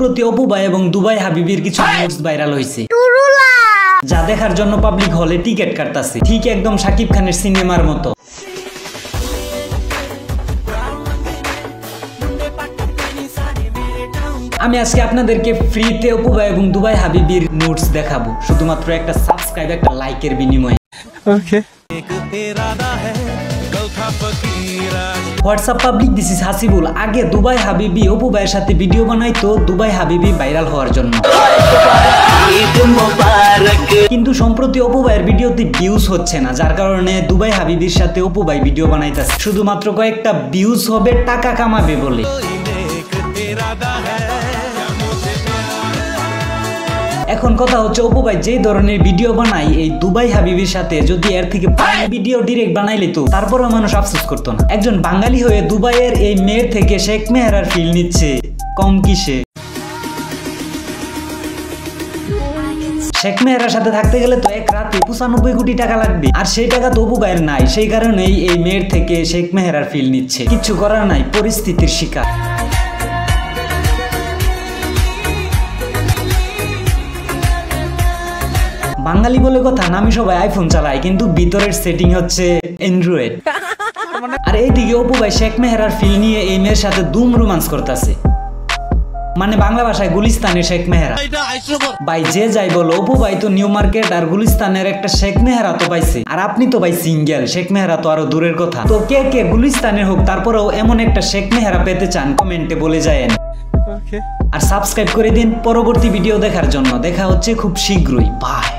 সম্প্রতি অপু ভাই এবং দুবাই হাবিবির কিছু নিউজ ভাইরাল হয়েছে, যা দেখার জন্য পাবলিক হলে টিকিট কাটতাছে, ঠিক একদম শাকিব খানের সিনেমার মতো। আমি আজকে আপনাদেরকে ফ্রিতে অপু ভাই এবং দুবাই হাবিবির নোটস দেখাবো, শুধুমাত্র একটা সাবস্ক্রাইব, একটা লাইকের বিনিময়ে। Okay. WhatsApp public, this is Hasibul. আগে দুবাই হাবিবি অপু ভাইয়ের সাথে ভিডিও বানাইতো দুবাই হাবিবি ভাইরাল হওয়ার জন্য, কিন্তু সম্প্রতি অপু ভাইয়ের ভিডিওতে ভিউজ হচ্ছে না, যার কারণে দুবাই হাবিবির সাথে অপু ভাই ভিডিও বানাইতেছে শুধুমাত্র কয়েকটা ভিউজ হবে, টাকা কামাবে বলে। এখন কথা হচ্ছে, অপু ভাই যে ধরনের ভিডিও বানাই এই দুবাই হাবিবির সাথে যদি এর থেকে ভিডিও ডিরেক্ট বানাইলে তো তারপরও মানুষ আফসোস করতো না। একজন বাঙালি হয়ে দুবাইয়ের এই মেয়ের থেকে শেখ মেহরার ফিল নিচ্ছে, কম কিসে? শেখ মেহরার সাথে থাকতে গেলে তো এক রাতে 95 কোটি টাকা লাগবে, আর সেই টাকা তো অপু ভাইয়ের নাই, সেই কারণেই এই মেয়ের থেকে শেখ মেহরার ফিল নিচ্ছে। কিচ্ছু করার নাই, পরিস্থিতির শিকার। বাঙালি বলে কথা, নামে সবাই আইফোন চালায়, কিন্তু ভিতরের সেটিং হচ্ছে অ্যান্ড্রয়েড। আর এইদিকে অপু ভাই শেখ মেহরার ফিল নিয়ে এই মেয়ের সাথে দুম রোমান্স করতেছে, মানে বাংলা ভাষায় গুলিস্তানের শেখ মেহরা। ভাই যে যাই বলো, অপু ভাই তো নিউ মার্কেট আর গুলিস্তানের একটা শেখ মেহরা তো পাইছে, আর আপনি তো ভাই সিঙ্গেল, শেখ মেহরা তো আরো দূরের কথা। তো কে কে গুলিস্তানের হোক তারপরেও এমন একটা শেখ মেহরা পেতে চান, কমেন্টে বলে যায়েন। আর সাবস্ক্রাইব করে দিন পরবর্তী ভিডিও দেখার জন্য। দেখা হচ্ছে খুব শীঘ্রই, বাই।